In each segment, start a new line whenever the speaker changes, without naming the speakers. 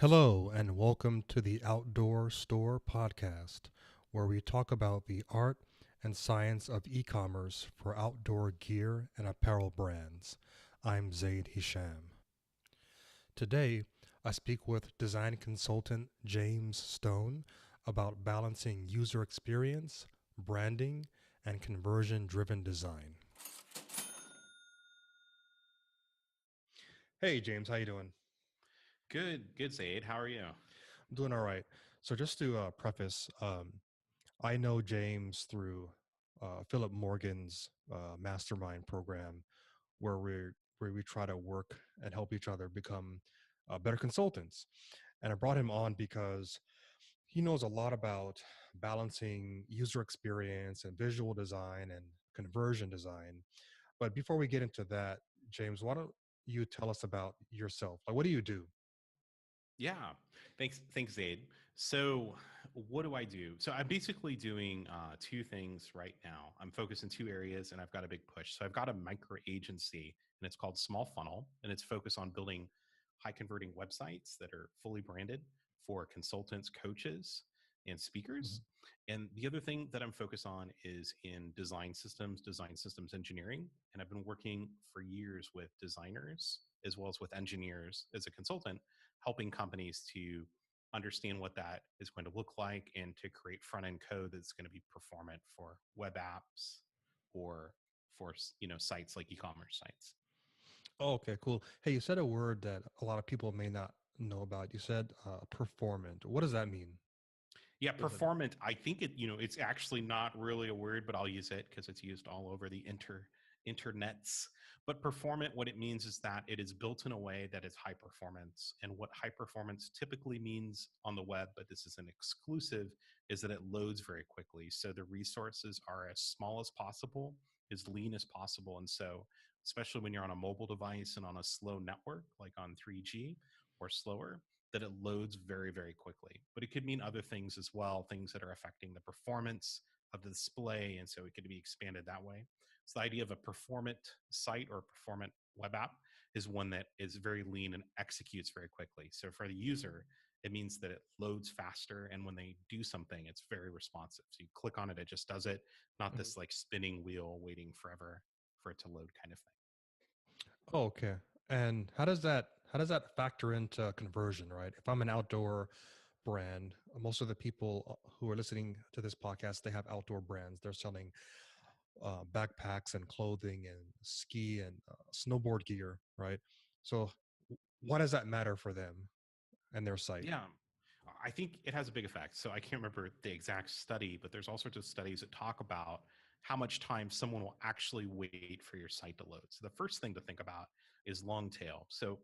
Hello, and welcome to the Outdoor Store podcast, where we talk about the art and science of e commerce for outdoor gear and apparel brands. I'm Zaid Hisham. Today, I speak with design consultant James Stone about balancing user experience, branding, and conversion driven design. Hey, James, how you doing?
Good, Zaid. How are you?
I'm doing all right. So, just to preface, I know James through Philip Morgan's mastermind program, where we try to work and help each other become better consultants. And I brought him on because he knows a lot about balancing user experience and visual design and conversion design. But before we get into that, James, why don't you tell us about yourself? Like, what do you do?
Yeah, thanks, Zaid. So, what do I do? So, I'm basically doing two things right now. I'm focused in two areas, and I've got a big push. So, I've got a micro agency, and it's called Small Funnel, and it's focused on building high converting websites that are fully branded for consultants, coaches, and speakers.
Mhm.
And the other thing that I'm focused on is in design systems engineering. And I've been working for years with designers as well as with engineers as a consultant, helping companies to understand what that is going to look like and to create front end code that's going to be performant for web apps or for sites like e-commerce sites.
Oh, okay, cool. Hey, you said a word that a lot of people may not know about. You said performant. What does that mean?
Yeah,
What does that?
performant. I think it's actually not really a word, but I'll use it because it's used all over the internets. But performant, what it means is that it is built in a way that is high performance. And what high performance typically means on the web, but this is an exclusive, is that it loads very quickly. So the resources are as small as possible, as lean as possible. And so, especially when you're on a mobile device and on a slow network, like on 3G or slower, that it loads very, very quickly. But it could mean other things as well, things that are affecting the performance of the display. And so it could be expanded that way. So the idea of a performant site or performant web app is one that is very lean and executes very quickly. So for the user, it means that it loads faster. And when they do something, it's very responsive. So you click on it, it just does it, not
Mhm.
this like spinning wheel waiting forever for it to load kind of thing.
Oh, okay. And how does that factor into conversion, right? If I'm an outdoor brand, most of the people who are listening to this podcast, they have outdoor brands. They're selling backpacks and clothing and ski and snowboard gear, right? So, why does that matter for them and their site?
Yeah, I think it has a big effect. So I can't remember the exact study, but there's all sorts of studies that talk about how much time someone will actually wait for your site to load. So the first thing to think about is long tail. So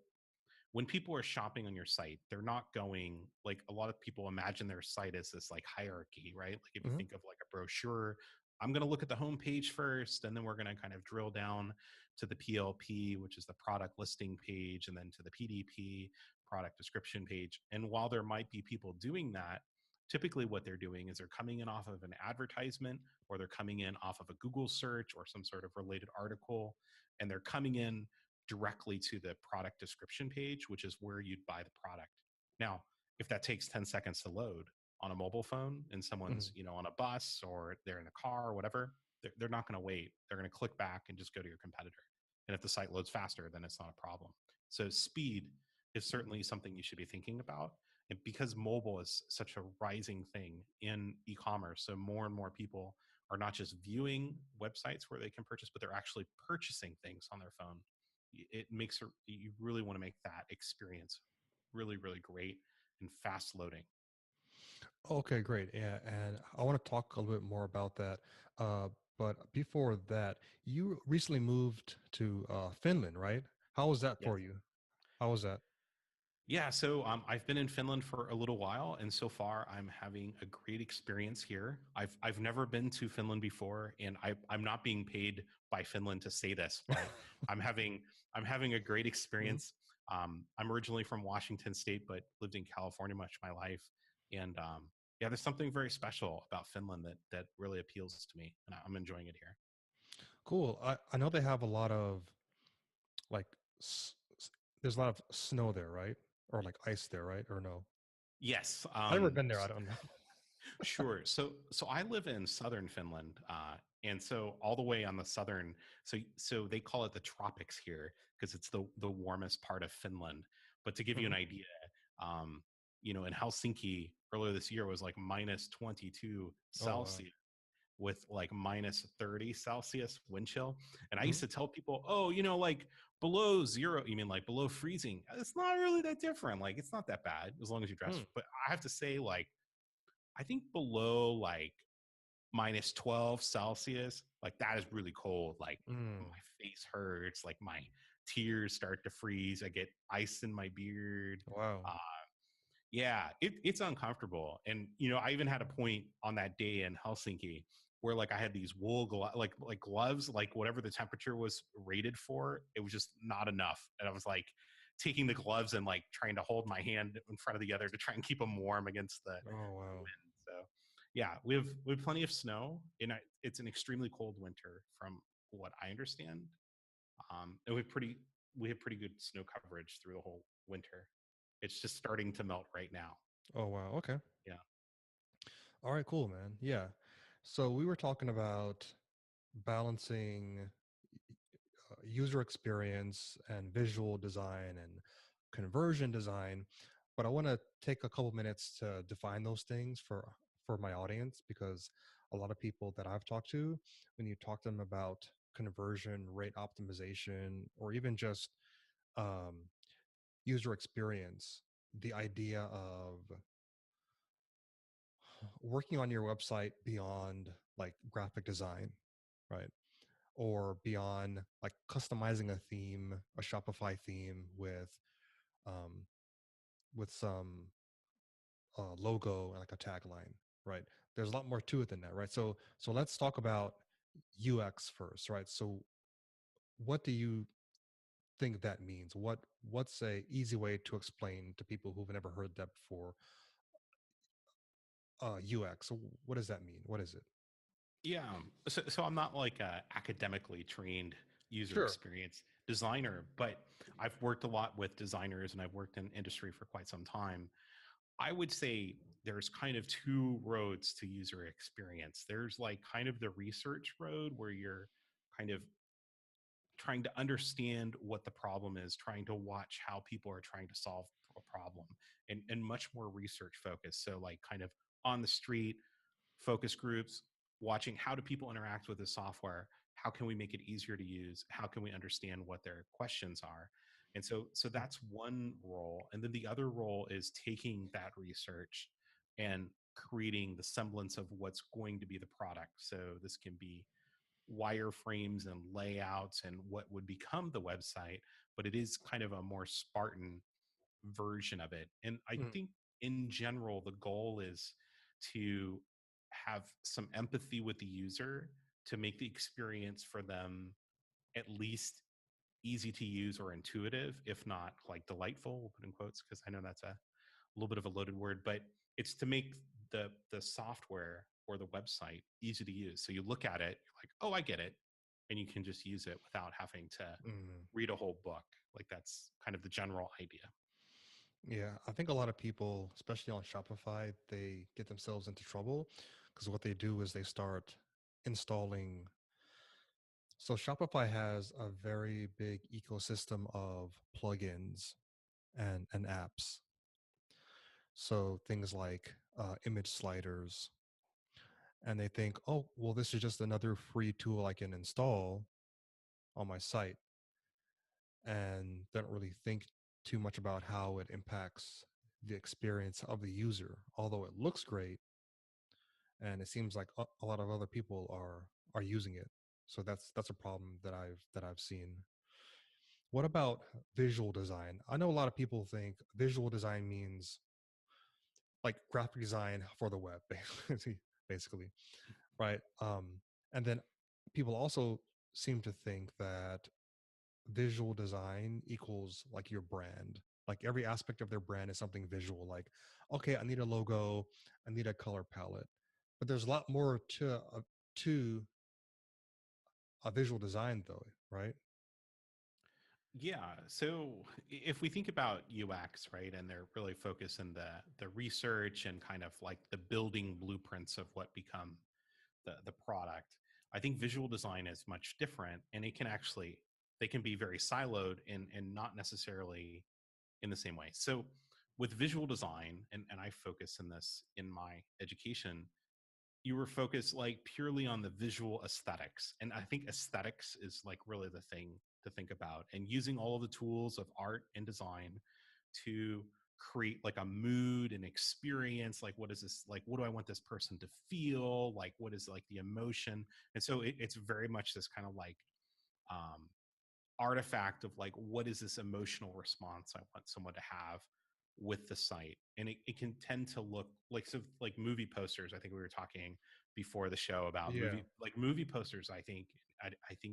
when people are shopping on your site, they're not going like a lot of people imagine their site as this like hierarchy, right? Like if you
Hmm.
think of like a brochure, I'm going to look at the homepage first, and then we're going to kind of drill down to the PLP, which is the product listing page, and then to the PDP, product description page. And while there might be people doing that, typically what they're doing is they're coming in off of an advertisement or they're coming in off of a Google search or some sort of related article, and they're coming in directly to the product description page, which is where you'd buy the product. Now, if that takes 10 seconds to load on a mobile phone and someone's,
Hmm.
on a bus or they're in a car or whatever, they're not going to wait. They're going to click back and just go to your competitor. And if the site loads faster, then it's not a problem. So speed is certainly something you should be thinking about. And because mobile is such a rising thing in e-commerce, so more and more people are not just viewing websites where they can purchase, but they're actually purchasing things on their phone. It makes you really want to make that experience really, really great and fast loading.
Okay, great. Yeah, and I want to talk a little bit more about that. Uh, but before that, you recently moved to Finland, right? How was that
Yes.
for you? How was that?
Yeah, so I've been in Finland for a little while, and so far I'm having a great experience here. I've never been to Finland before, and I'm not being paid by Finland to say this, but I'm having I'm having a great
Mhm.
experience. I'm originally from Washington State, but lived in California much of my life, and yeah, there's something very special about Finland that really appeals to me, and I'm enjoying it here.
Cool. I know they have a lot of like s- there's a lot of snow there, right? or like ice there, right? Or no?
Yes.
I've never been there. I don't know.
Sure. So I live in southern Finland, and so all the way on the southern. So they call it the tropics here because it's the warmest part of Finland. But to give you an
Mhm.
idea, um, in Helsinki earlier this year was like minus 22
Oh wow.
Celsius with like minus 30 Celsius wind chill. And I
Hmm.
used to tell people, oh, like below zero, you mean like below freezing? It's not really that different. Like it's not that bad as long as you dress.
Mm.
But I have to say, like I think below like minus 12 Celsius, like that is really cold. Like my
Mm.
face hurts, like my tears start to freeze. I get ice in my beard.
Wow.
Uh, yeah, it's uncomfortable. And I even had a point on that day in Helsinki where like I had these like gloves, like whatever the temperature was rated for, it was just not enough. And I was like taking the gloves and like trying to hold my hand in front of the other to try and keep them warm against
Oh
the
wow.
wind. So yeah, we have plenty of snow, and it's an extremely cold winter from what I understand. And we have pretty good snow coverage through the whole winter. It's just starting to melt right now.
Oh wow. Okay.
Yeah.
All right. Cool, man. Yeah. So we were talking about balancing user experience and visual design and conversion design, but I want to take a couple minutes to define those things for my audience, because a lot of people that I've talked to, when you talk to them about conversion rate optimization or even just um, user experience, the idea of working on your website beyond like graphic design, right? Or beyond like customizing a theme, a Shopify theme um, with some logo and like a tagline, right? There's a lot more to it than that, right? So let's talk about UX first, right? So what do you think that means? What's a easy way to explain to people who've never heard that before? UX. So what does that mean? What is it?
Yeah. So I'm not like a academically trained user
Sure.
experience designer, but I've worked a lot with designers and I've worked in industry for quite some time. I would say there's kind of two roads to user experience. There's like kind of the research road where you're kind of trying to understand what the problem is, trying to watch how people are trying to solve a problem, and much more research focused. So, like, kind of on the street, focus groups, watching how do people interact with the software? How can we make it easier to use? How can we understand what their questions are? And so
Mm.
that's one role. And then the other role is taking that research and creating the semblance of what's going to be the product. So this can be wireframes and layouts and what would become the website, but it is kind of a more Spartan version of it. And I
Mm.
think in general, the goal is to have some empathy with the user to make the experience for them at least easy to use or intuitive, if not like delightful. We'll put in quotes because I know that's a little bit of a loaded word, but it's to make the software or the website easy to use. So you look at it, you're like, oh, I get it, and you can just use it without having to
Mm.
read a whole book. Like that's kind of the general idea.
Yeah, I think a lot of people, especially on Shopify, they get themselves into trouble because what they do is they start installing. So Shopify has a very big ecosystem of plugins and apps. So things like image sliders, and they think, oh, well, this is just another free tool I can install on my site, and they don't really think too much about how it impacts the experience of the user. Although it looks great, and it seems like a lot of other people are using it. So that's a problem that I've seen. What about visual design? I know a lot of people think visual design means like graphic design for the web, basically, right? And then people also seem to think that visual design equals like your brand. Like every aspect of their brand is something visual. Like, okay, I need a logo, I need a color palette, but there's a lot more to a visual design, though, right?
Yeah. So if we think about UX, right, and they're really focused in the research and kind of like the building blueprints of what become the product, I think visual design is much different, and it can actually they can be very siloed and not necessarily in the same way. So with visual design, and I focus in this in my education, you were focused like purely on the visual aesthetics. And I think aesthetics is like really the thing to think about, and using all of the tools of art and design to create like a mood and experience. Like, what is this? Like, what do I want this person to feel? Like, what is like the emotion? And so it's very much this kind of like um, artifact of like, what is this emotional response I want someone to have with the site. And it can tend to look like, so like movie posters. I think we were talking before the show about
Yeah.
movie posters. I think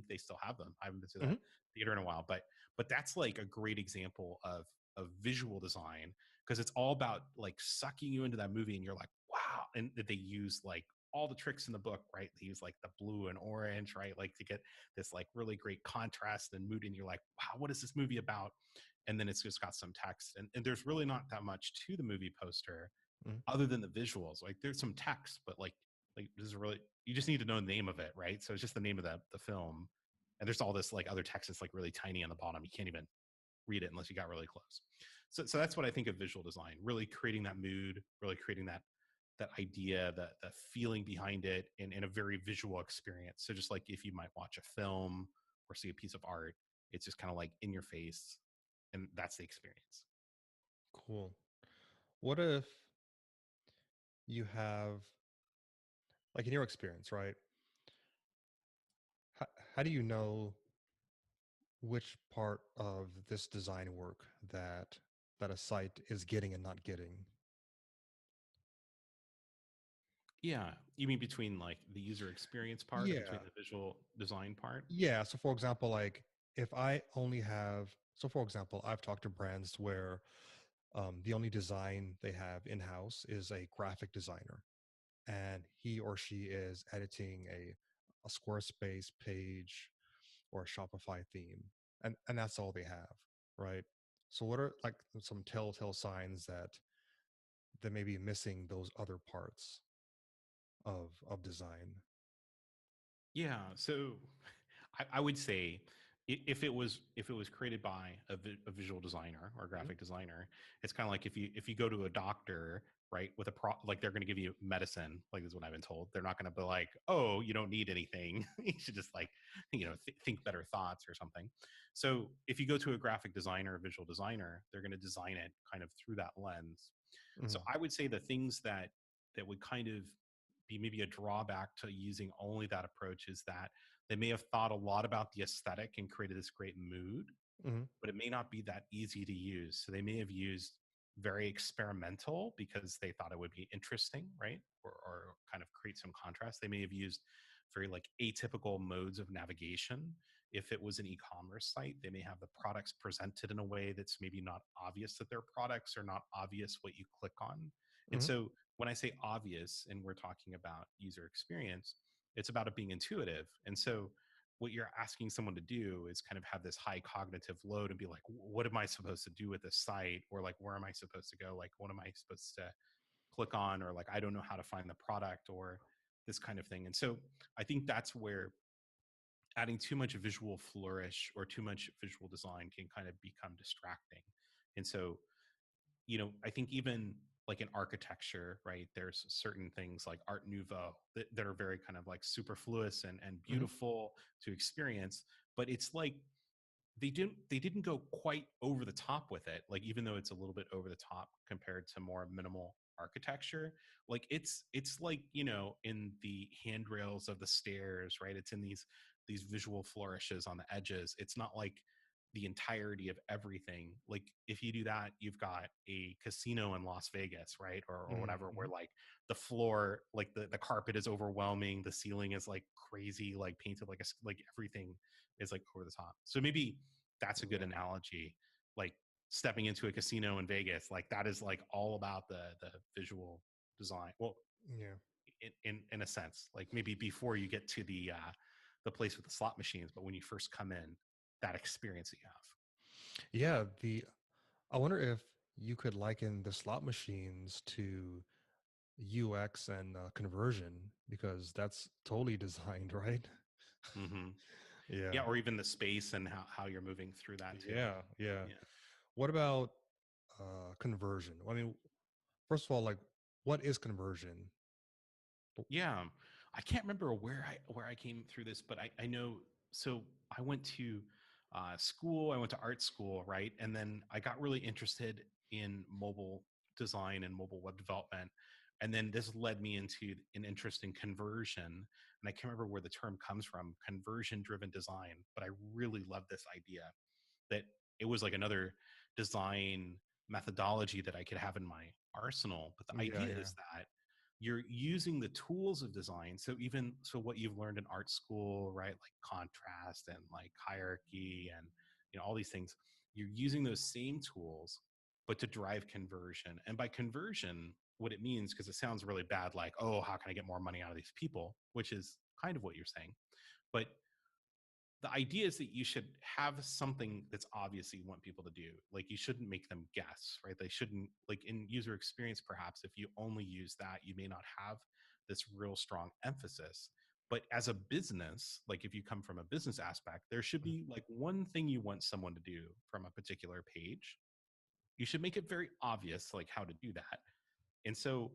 they still have them. I haven't been to the
Hmm.
theater in a while, but that's like a great example of visual design, because it's all about like sucking you into that movie and you're like, wow. And they use like all the tricks in the book, right? They use like the blue and orange, right? Like to get this like really great contrast and mood, and you're like, wow, what is this movie about? And then it's just got some text, and there's really not that much to the movie poster
Hmm.
other than the visuals. Like there's some text, but like this is really, you just need to know the name of it, right? So it's just the name of the film, and there's all this like other text that's like really tiny on the bottom. You can't even read it unless you got really close. So that's what I think of visual design, really creating that mood, really creating that idea, the feeling behind it in a very visual experience. So just like if you might watch a film or see a piece of art, it's just kind of like in your face, and that's the experience.
Cool. What if you have, like in your experience, right? How, how do you know which part of this design work that a site is getting and not getting?
Yeah, you mean between like the user experience part or between
Yeah.
the visual design part?
Yeah. So for example, like if I only have, so for example, I've talked to brands where the only design they have in house is a graphic designer, and he or she is editing a Squarespace page or a Shopify theme, and that's all they have, right? So what are like some telltale signs that they may be missing those other parts of design?
Yeah, so I would say if it was created by a visual designer or a
Mhm.
graphic designer, it's kind of like if you go to a doctor, right, with like they're going to give you medicine, like this is what I've been told. They're not going to be like, oh, you don't need anything. You should just like think better thoughts or something. So if you go to a graphic designer or visual designer, they're going to design it kind of through that lens. So
Mhm.
I would say the things that would kind of be maybe a drawback to using only that approach is that they may have thought a lot about the aesthetic and created this great mood,
Mhm.
but it may not be that easy to use. So they may have used very experimental because they thought it would be interesting, right? Or kind of create some contrast. They may have used very like atypical modes of navigation. If it was an e-commerce site, they may have the products presented in a way that's maybe not obvious that they're products, or not obvious what you click on. And
Mhm.
so when I say obvious and we're talking about user experience, it's about it being intuitive. And so what you're asking someone to do is kind of have this high cognitive load and be like, what am I supposed to do with this site? Or like, where am I supposed to go? Like, what am I supposed to click on? Or like, I don't know how to find the product, or this kind of thing. And so I think that's where adding too much visual flourish or too much visual design can kind of become distracting. And so, I think even like in architecture, right, there's certain things like Art Nouveau that are very kind of like superfluous and
Mhm.
beautiful to experience, but it's like they didn't go quite over the top with it. Like, even though it's a little bit over the top compared to more minimal architecture, like it's like, in the handrails of the stairs, right? It's in these visual flourishes on the edges. It's not like the entirety of everything. Like, if you do that, you've got a casino in Las Vegas, right? Or
Mhm.
whatever, where
Mhm.
like the floor, like the carpet is overwhelming, the ceiling is like crazy, like painted like like everything is like over the top. So maybe that's a good
Yeah.
analogy. Like stepping into a casino in Vegas, like that is like all about the visual design. Well,
Yeah.
in a sense, like maybe before you get to the place with the slot machines, but when you first come in, that experience that you have.
Yeah, the I wonder if you could liken the slot machines to UX and conversion because that's totally designed, right?
Hmm.
Yeah.
Yeah, or even the space and how you're moving through that too.
Yeah, yeah.
Yeah.
What about conversion? I mean, first of all, like, what is conversion?
Yeah, I can't remember where I came through this, but I know. So I went to school. I went to art school, right? And then I got really interested in mobile design and mobile web development. And then this led me into an interest in conversion. And I can't remember where the term comes from, conversion driven design. But I really love this idea that it was like another design methodology that I could have in my arsenal. But the
Yeah,
idea
yeah,
is that you're using the tools of design. So even so what you've learned in art school, right? Like contrast and like hierarchy and all these things, you're using those same tools, but to drive conversion. And by conversion, what it means, because it sounds really bad, like, oh, how can I get more money out of these people? Which is kind of what you're saying. But the idea is that you should have something that's obvious that you want people to do. Like you shouldn't make them guess, right? They shouldn't, like in user experience, perhaps if you only use that, you may not have this real strong emphasis. But as a business, like if you come from a business aspect, there should be like one thing you want someone to do from a particular page. You should make it very obvious, like how to do that. And so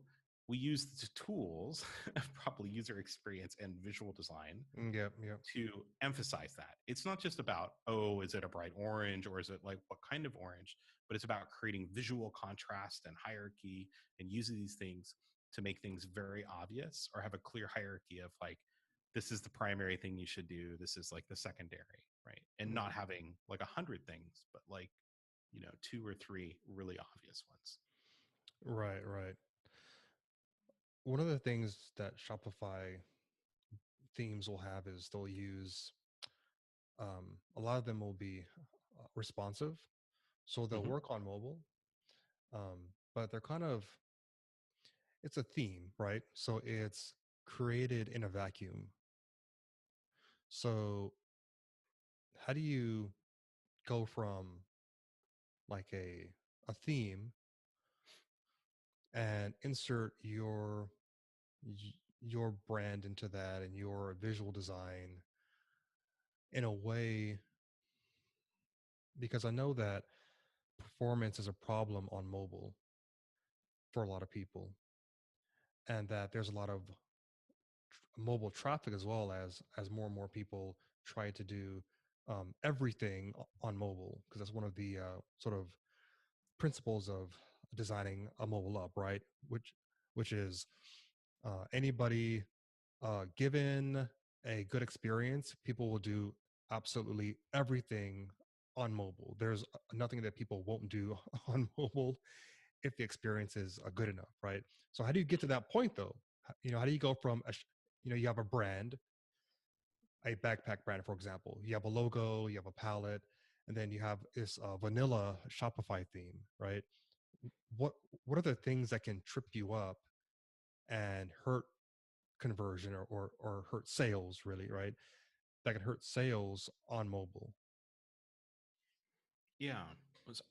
we use the tools of probably user experience and visual design
yep, yep.
to emphasize that. It's not just about, oh, is it a bright orange or is it like what kind of orange, but it's about creating visual contrast and hierarchy and using these things to make things very obvious or have a clear hierarchy of like, this is the primary thing you should do. This is like the secondary, right? And
Mm.
not having like 100 things, but like, two or three really obvious ones.
Right, right. One of the things that Shopify themes will have is they'll use a lot of them will be responsive, so they'll
Hmm.
work on mobile, but they're kind of it's a theme, right? So it's created in a vacuum. So how do you go from like a theme and insert your brand into that and your visual design in a way, because I know that performance is a problem on mobile for a lot of people, and that there's a lot of mobile traffic as well as more and more people try to do everything on mobile, because that's one of the sort of principles of designing a mobile app, right? Which is anybody given a good experience, people will do absolutely everything on mobile. There's nothing that people won't do on mobile if the experience is good enough, right? So how do you get to that point though? How do you go from you have a brand, a backpack brand, for example. You have a logo, you have a palette, and then you have this vanilla Shopify theme, right? What what are the things that can trip you up and hurt conversion or hurt sales, really, right? That can hurt sales on mobile.
Yeah.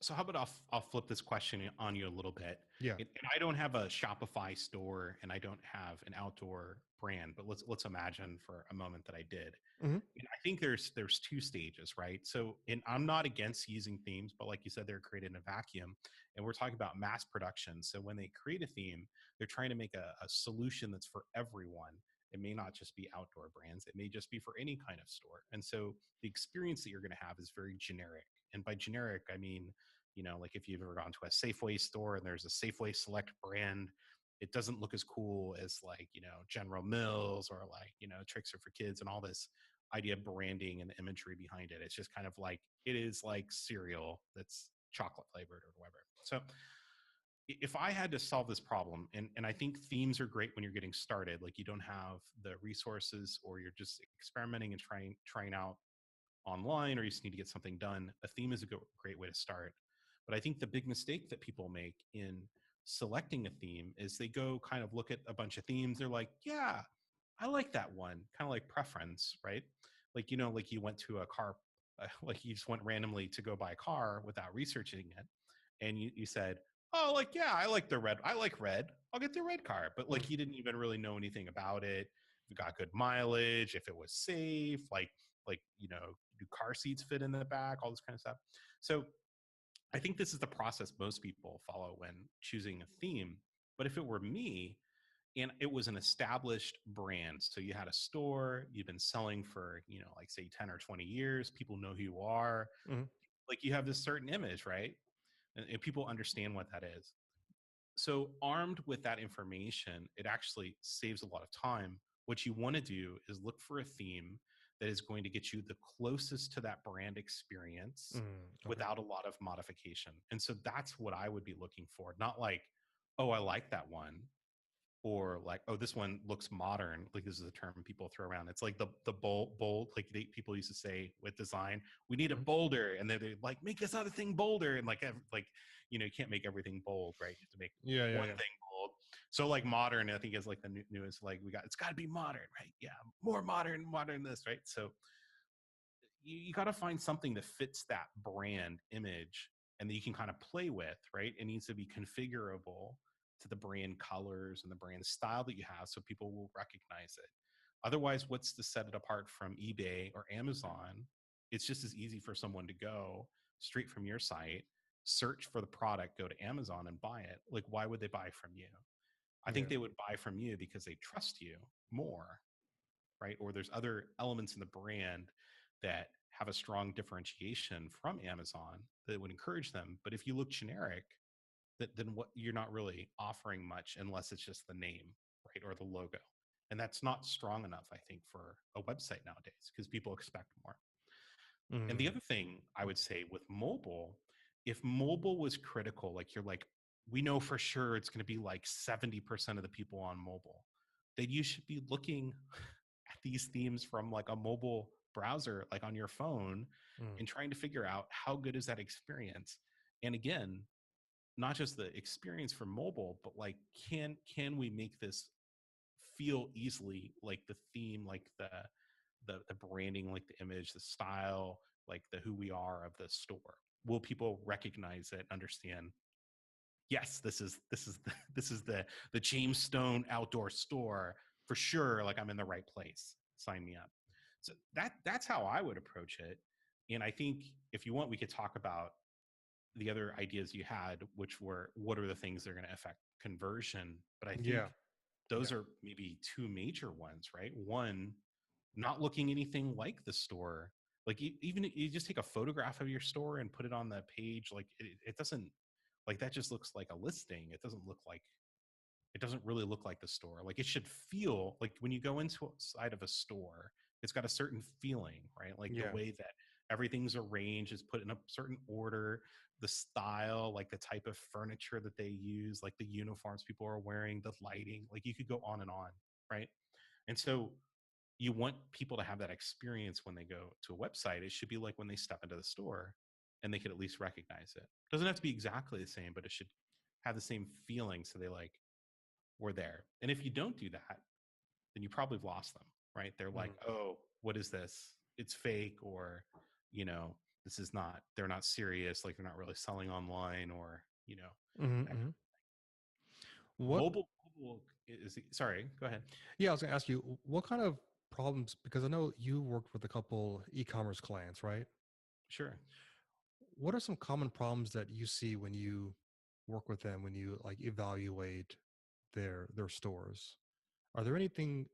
So how about I'll flip this question on you a little bit.
Yeah.
And I don't have a Shopify store and I don't have an outdoor brand, but let's imagine for a moment that I did.
Hmm.
And I think there's two stages, right? So, and I'm not against using themes, but like you said, they're created in a vacuum, and we're talking about mass production. So when they create a theme, they're trying to make a solution that's for everyone. It may not just be outdoor brands; it may just be for any kind of store. And so the experience that you're going to have is very generic. And by generic, I mean, like if you've ever gone to a Safeway store and there's a Safeway Select brand, it doesn't look as cool as like General Mills or like Tricks Are for Kids and all this idea of branding and the imagery behind it. It's just kind of like it is like cereal that's chocolate flavored or whatever. So if I had to solve this problem, and I think themes are great when you're getting started, like you don't have the resources or you're just experimenting and trying out online, or you just need to get something done, a theme is a great way to start. But I think the big mistake that people make in selecting a theme is they go kind of look at a bunch of themes. They're like, yeah, I like that one, kind of like preference, right? Like, like you went to like you just went randomly to go buy a car without researching it, and you said, oh, like, yeah, I like the red, I like red, I'll get the red car. But
Mm.
like you didn't even really know anything about it, if it got good mileage, if it was safe, like do car seats fit in the back, all this kind of stuff. So I think this is the process most people follow when choosing a theme. But if it were me, and it was an established brand, so you had a store, you've been selling for, like, say 10 or 20 years, people know who you are,
Mm.
like you have this certain image, right? And people understand what that is. So armed with that information, it actually saves a lot of time. What you want to do is look for a theme that is going to get you the closest to that brand experience
Mm. Okay.
without a lot of modification. And so that's what I would be looking for. Not like, oh, I like that one, or like, oh, this one looks modern. Like, this is a term people throw around. It's like the bold, like people used to say with design, we need it
Mm.
bolder, and they're like, make this other thing bolder, and like you can't make everything bold, right? You have to make
Yeah, yeah,
one
yeah.
thing bold. So like modern, I think, is like the newest. Like, it's got to be modern, right? Yeah, more modern this, right? So you got to find something that fits that brand image and that you can kind of play with, right? It needs to be configurable to the brand colors and the brand style that you have so people will recognize it. Otherwise, what's to set it apart from eBay or Amazon? It's just as easy for someone to go straight from your site, search for the product, go to Amazon and buy it. Like, why would they buy from you? I think
Yeah.
they would buy from you because they trust you more, right? Or there's other elements in the brand that have a strong differentiation from Amazon that would encourage them. But if you look generic, then what, you're not really offering much unless it's just the name, right, or the logo. And that's not strong enough, I think, for a website nowadays because people expect more. And the
Mm.
other thing I would say with mobile, if mobile was critical, like you're like, we know for sure it's going to be like 70% of the people on mobile, then you should be looking at these themes from like a mobile browser, like on your phone,
Mm.
and trying to figure out how good is that experience. And again, not just the experience for mobile, but like, can we make this feel easily like the theme, like the branding, like the image, the style, like the who we are of the store? Will people recognize it, understand, yes, this is the James Stone outdoor store for sure, like I'm in the right place, sign me up. So that's how I would approach it. And I think if you want, we could talk about the other ideas you had, which were, what are the things that are going to affect conversion? But I
Yeah.
think those
Yeah.
are maybe two major ones, right? One, not looking anything like the store. Like, even you just take a photograph of your store and put it on the page, like it doesn't, like, that just looks like a listing. It doesn't really look like the store. Like, it should feel like when you go inside of a store, it's got a certain feeling, right? Like the
Yeah.
way that everything's arranged is put in a certain order, the style, like the type of furniture that they use, like the uniforms people are wearing, the lighting, like you could go on and on, right? And so you want people to have that experience when they go to a website. It should be like when they step into the store and they could at least recognize it. It doesn't have to be exactly the same, but it should have the same feeling. So they like, we're there. And if you don't do that, then you probably have lost them, right? They're like,
Mm.
oh, what is this? It's fake, or, you know, this is not, they're not serious. Like, they're not really selling online, or,
Mm.
that kind
Mm.
of
What?
mobile is, sorry, go ahead.
Yeah, I was gonna ask you what kind of problems, because I know you worked with a couple e-commerce clients, right?
Sure.
What are some common problems that you see when you work with them, when you like evaluate their stores? Are there anything?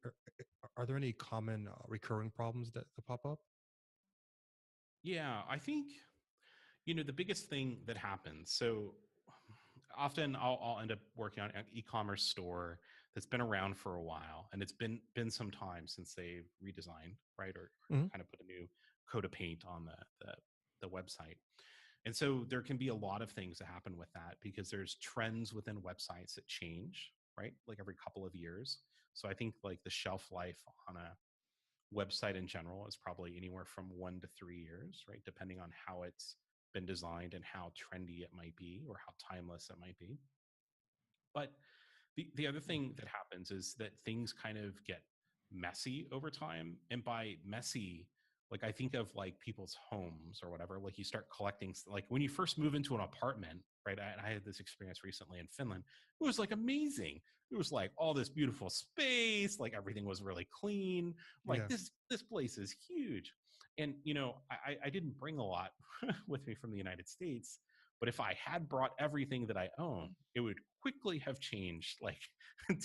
Are there any common recurring problems that pop up?
Yeah, I think, the biggest thing that happens. So often I'll end up working on an e-commerce store that's been around for a while, and it's been some time since they redesigned, right, or
Hmm.
kind of put a new coat of paint on the website. And so there can be a lot of things that happen with that because there's trends within websites that change, right, like every couple of years. So I think like the shelf life on a website in general is probably anywhere from 1 to 3 years, right? Depending on how it's been designed and how trendy it might be or how timeless it might be. But the other thing that happens is that things kind of get messy over time. And by messy, Like I think of like people's homes or whatever. Like you start collecting, like when you first move into an apartment, right? I had this experience recently in Finland. It was like amazing. It was like all this beautiful space, like everything was really clean. I'm like
Yeah.
this place is huge. And you know, I didn't bring a lot with me from the United States, but if I had brought everything that I own, it would quickly have changed, like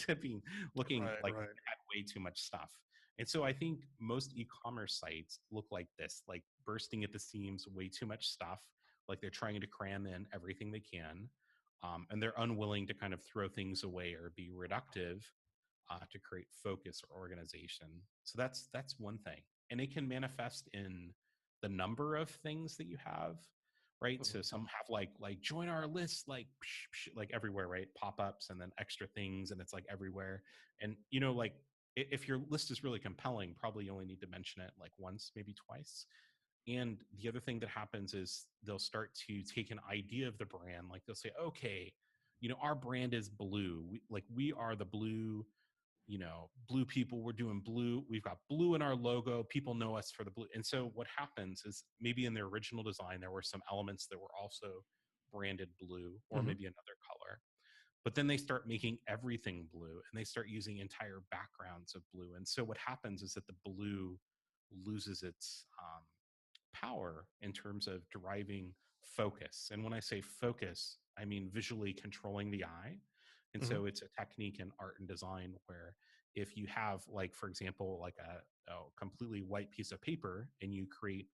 to being looking
Right.
like
Right.
it had way too much stuff. And so I think most e-commerce sites look like this, like bursting at the seams, way too much stuff, like they're trying to cram in everything they can. And they're unwilling to kind of throw things away or be reductive to create focus or organization. So that's one thing, and it can manifest in the number of things that you have, right? So
Mhm.
some have like join our list, like like everywhere, right? Pop-ups and then extra things, and it's like everywhere. And you know, like if your list is really compelling, probably you only need to mention it like once, maybe twice. And the other thing that happens is they'll start to take an idea of the brand, like they'll say, okay, you know, our brand is blue. We are the blue, you know, blue people. We're doing blue. We've got blue in our logo. People know us for the blue. And so what happens is maybe in their original design, there were some elements that were also branded blue or
Mhm.
maybe another color. But then they start making everything blue and they start using entire backgrounds of blue. And so what happens is that the blue loses its power in terms of driving focus. And when I say focus, I mean visually controlling the eye. And
Mhm.
so it's a technique in art and design where if you have, like, for example, like a completely white piece of paper and you create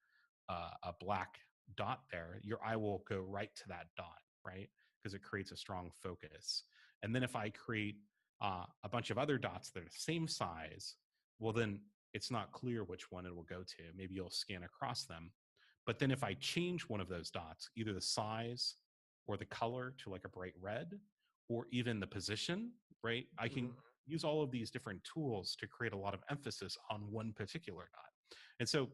a black dot there, your eye will go right to that dot, right? Because it creates a strong focus. And then if I create a bunch of other dots that are the same size, well, then it's not clear which one it will go to. Maybe you'll scan across them. But then if I change one of those dots, either the size or the color to like a bright red, or even the position, right? I can
Mhm.
use all of these different tools to create a lot of emphasis on one particular dot. And so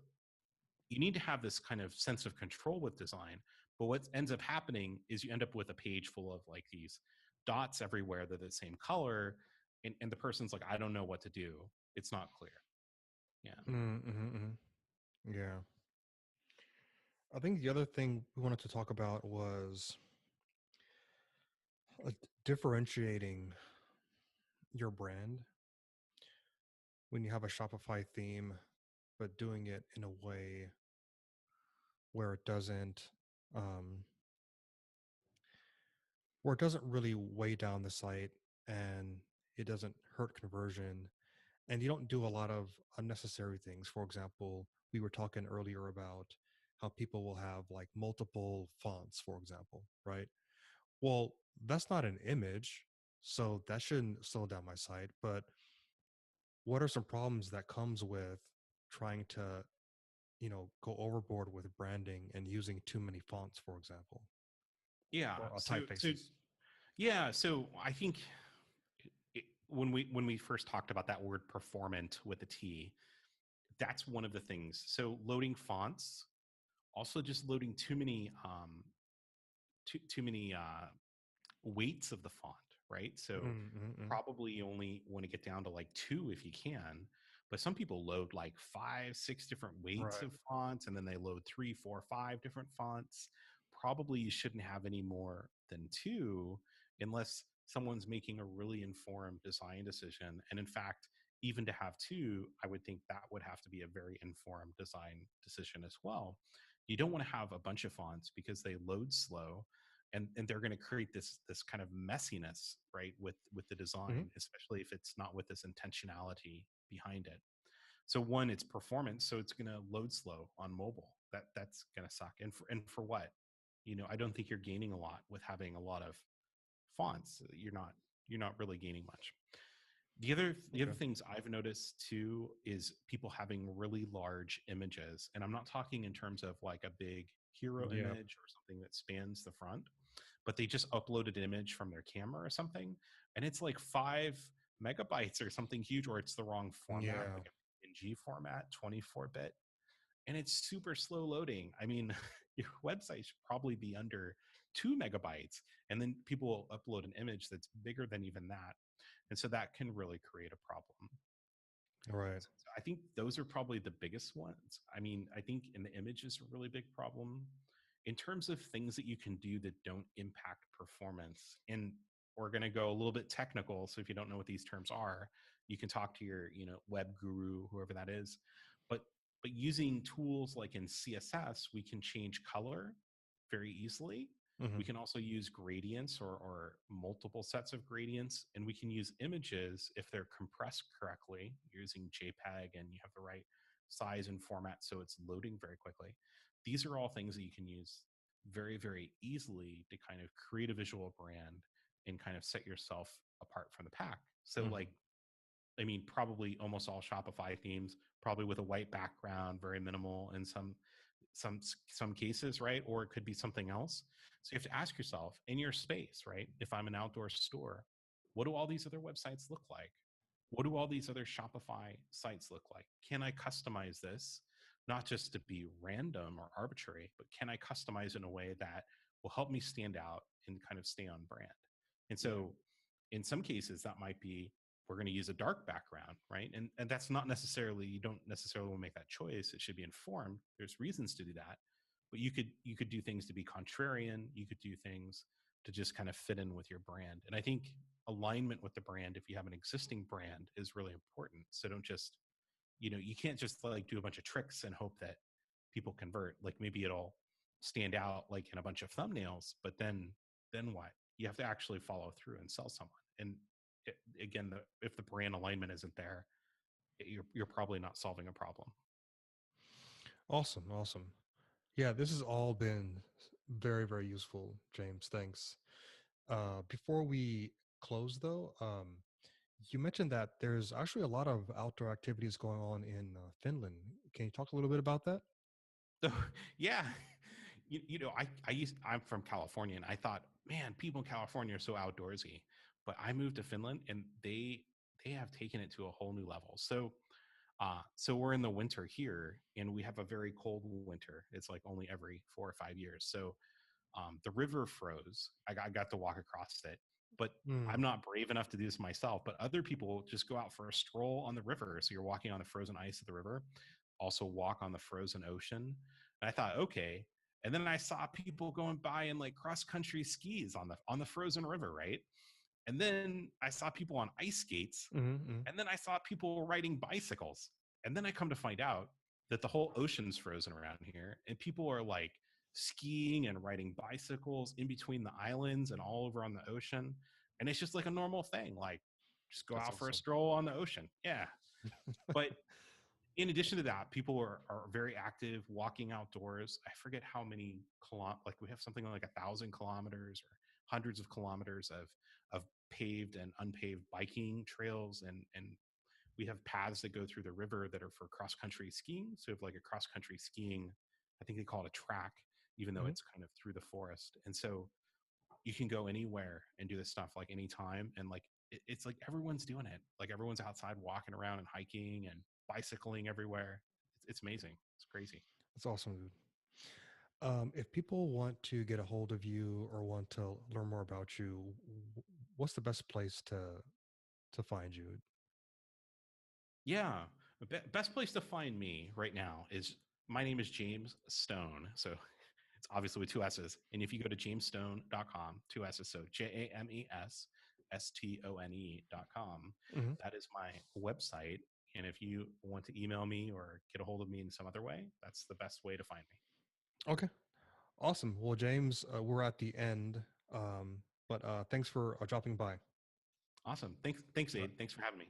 you need to have this kind of sense of control with design. But what ends up happening is you end up with a page full of like these dots everywhere that are the same color. And the person's like, I don't know what to do. It's not clear. Yeah.
Mhm. Mhm. Yeah. I think the other thing we wanted to talk about was differentiating your brand when you have a Shopify theme, but doing it in a way where it doesn't, um, where it doesn't really weigh down the site and it doesn't hurt conversion, and you don't do a lot of unnecessary things. For example, we were talking earlier about how people will have like multiple fonts, for example, right? Well, that's not an image, so that shouldn't slow down my site. But what are some problems that comes with trying to, go overboard with branding and using too many fonts, for example,
Yeah.
or
So
typefaces?
yeah. So I think when we first talked about that word performant with a T, that's one of the things. So loading fonts, also just loading too many weights of the font, right? So
Mm-hmm.
probably you only want to get down to like two if you can. But some people load like five, six different weights
Right.
of fonts, and then they load three, four, five different fonts. Probably you shouldn't have any more than two unless someone's making a really informed design decision. And in fact, even to have two, I would think that would have to be a very informed design decision as well. You don't want to have a bunch of fonts because they load slow, and they're going to create this kind of messiness, right, with the
Mm-hmm.
design, especially if it's not with this intentionality behind it. So one, it's performance, so it's going to load slow on mobile. That's going to suck. And for what? You know, I don't think you're gaining a lot with having a lot of fonts. You're not really gaining much. The other
Okay.
things I've noticed too is people having really large images, and I'm not talking in terms of like a big hero
Yeah.
image or something that spans the front, but they just uploaded an image from their camera or something, and it's like 5 megabytes or something huge, or it's the wrong format,
Yeah.
like a PNG format, 24-bit, and it's super slow loading. I mean, your website should probably be under 2 megabytes, and then people will upload an image that's bigger than even that, and so that can really create a problem.
Right.
So I think those are probably the biggest ones. I mean, I think an image is a really big problem. In terms of things that you can do that don't impact performance, and we're going to go a little bit technical. So if you don't know what these terms are, you can talk to your, web guru, whoever that is. But but using tools like in CSS, we can change color very easily. We
Hmm.
can also use gradients or multiple sets of gradients, and we can use images if they're compressed correctly using JPEG and you have the right size and format so it's loading very quickly. These are all things that you can use very, very easily to kind of create a visual brand and kind of set yourself apart from the pack. So, like,
Hmm.
I mean, probably almost all Shopify themes, probably with a white background, very minimal in some cases, right? Or it could be something else. So you have to ask yourself in your space, right? If I'm an outdoor store, what do all these other websites look like? What do all these other Shopify sites look like? Can I customize this, not just to be random or arbitrary, but can I customize in a way that will help me stand out and kind of stay on brand? And
Yeah.
so in some cases that might be, we're going to use a dark background, right? And that's not necessarily, you don't necessarily want to make that choice. It should be informed. There's reasons to do that, but you could do things to be contrarian. You could do things to just kind of fit in with your brand. And I think alignment with the brand, if you have an existing brand, is really important. So don't just, you can't just like do a bunch of tricks and hope that people convert. Like maybe it'll stand out like in a bunch of thumbnails, but then what? You have to actually follow through and sell someone. And again, if the brand alignment isn't there, you're probably not solving a problem.
Awesome. Awesome. Yeah, this has all been very, very useful, James. Thanks. Before we close, though, you mentioned that there's actually a lot of outdoor activities going on in Finland. Can you talk a little bit about that?
So yeah, I'm from California, and I thought, man, people in California are so outdoorsy. But I moved to Finland, and they have taken it to a whole new level. So we're in the winter here, and we have a very cold winter. It's like only every 4 or 5 years. So the river froze. I got to walk across it, but I'm
Mm.
not brave enough to do this myself. But other people just go out for a stroll on the river. So you're walking on the frozen ice of the river, also walk on the frozen ocean. And I thought, okay. And then I saw people going by in like cross country skis on the frozen river, right? And then I saw people on ice skates,
Mm-hmm.
and then I saw people riding bicycles. And then I come to find out that the whole ocean's frozen around here, and people are like skiing and riding bicycles in between the islands and all over on the ocean. And it's just like a normal thing, like just go
That's
out for a
awesome.
stroll on the ocean. Yeah. But in addition to that, people are very active walking outdoors. I forget how many like we have something like 1,000 kilometers or hundreds of kilometers of paved and unpaved biking trails, and we have paths that go through the river that are for cross country skiing. So if like a cross country skiing, I think they call it a track, even though
Hmm.
it's kind of through the forest. And so you can go anywhere and do this stuff like anytime. And like it's like everyone's doing it. Like everyone's outside walking around and hiking and bicycling everywhere. It's amazing. It's crazy.
That's awesome, dude. If people want to get a hold of you or want to learn more about you, what's the best place to find you?
Yeah. The best place to find me right now is, my name is James Stone. So it's obviously with two S's. And if you go to jamesstone.com, two S's, so JamesStone.com,
Hmm.
that is my website. And if you want to email me or get a hold of me in some other way, that's the best way to find me.
Okay. Awesome. Well, James, we're at the end, but thanks for dropping by.
Awesome. Thanks,
All right.
Aid. Thanks for having me.